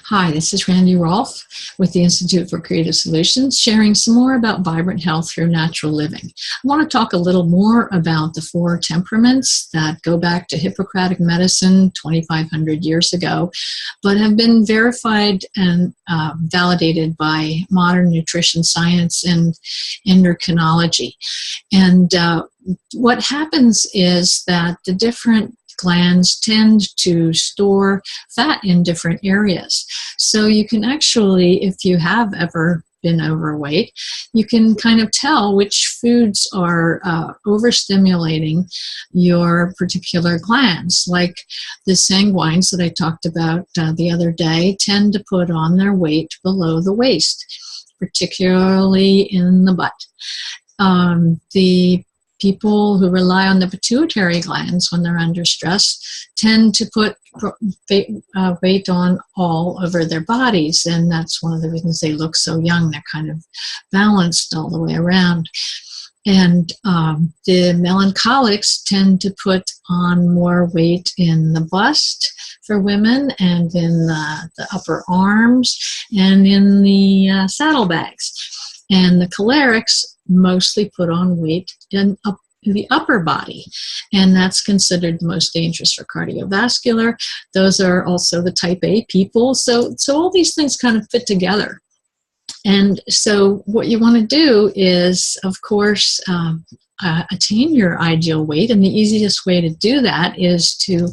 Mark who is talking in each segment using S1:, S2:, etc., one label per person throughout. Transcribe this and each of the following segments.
S1: Hi, this is Randy Rolfe with the Institute for Creative Solutions, sharing some more about vibrant health through natural living. I want to talk a little more about the four temperaments that go back to Hippocratic medicine 2,500 years ago, but have been verified and validated by modern nutrition science and endocrinology. And what happens is that the different glands tend to store fat in different areas. So you can actually, if you have ever been overweight, you can kind of tell which foods are overstimulating your particular glands. Like the sanguines that I talked about the other day tend to put on their weight below the waist, particularly in the butt. The people who rely on the pituitary glands when they're under stress tend to put weight on all over their bodies, and that's one of the reasons they look so young. They're kind of balanced all the way around. And the melancholics tend to put on more weight in the bust for women and in the upper arms and in the saddlebags. And the cholerics mostly put on weight in the upper body, and that's considered the most dangerous for cardiovascular. Those are also the type A people. So all these things kind of fit together. And so what you want to do is, of course, attain your ideal weight, and the easiest way to do that is to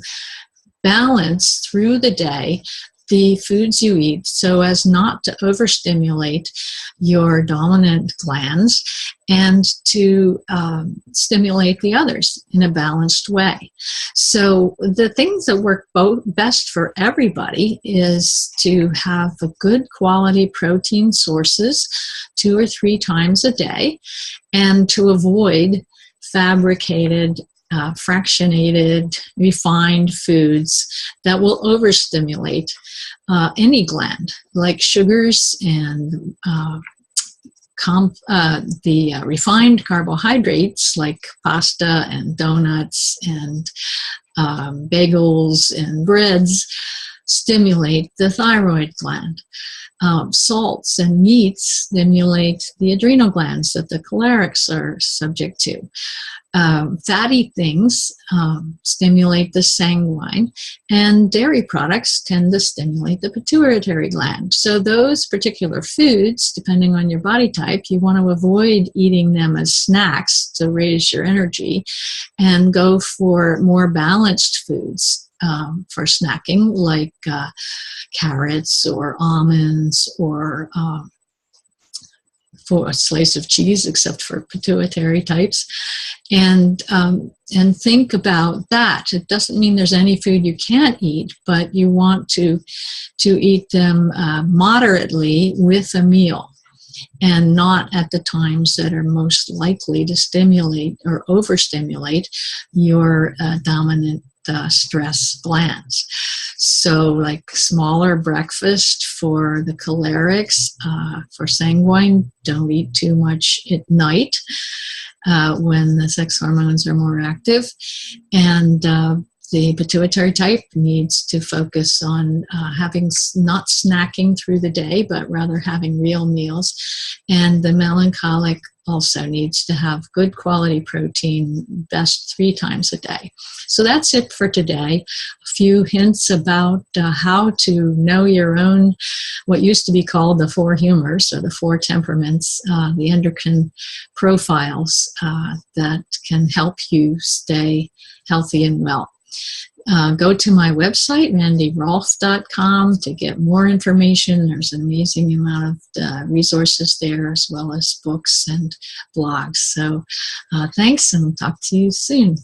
S1: balance through the day the foods you eat so as not to overstimulate your dominant glands and to stimulate the others in a balanced way. So the things that work best for everybody is to have a good quality protein sources 2 or 3 times a day, and to avoid fabricated fractionated, refined foods that will overstimulate any gland, like sugars and the refined carbohydrates like pasta and donuts and bagels and breads stimulate the thyroid gland. Salts and meats stimulate the adrenal glands that the cholerics are subject to. Fatty things stimulate the sanguine, and dairy products tend to stimulate the pituitary gland. So those particular foods, depending on your body type, you want to avoid eating them as snacks to raise your energy and go for more balanced foods for snacking, like carrots or almonds or for a slice of cheese, except for pituitary types, and think about that. It doesn't mean there's any food you can't eat, but you want to eat them moderately with a meal, and not at the times that are most likely to stimulate or overstimulate your dominant stress glands. So like smaller breakfast for the cholerics, for sanguine, don't eat too much at night when the sex hormones are more active. And the pituitary type needs to focus on not snacking through the day, but rather having real meals. And the melancholic also needs to have good quality protein, best 3 times a day. So that's it for today. A few hints about how to know your own, what used to be called the 4 humors, or the 4 temperaments, the endocrine profiles that can help you stay healthy and well. Go to my website, randyrolfe.com, to get more information. There's an amazing amount of resources there, as well as books and blogs. So thanks, and I'll talk to you soon.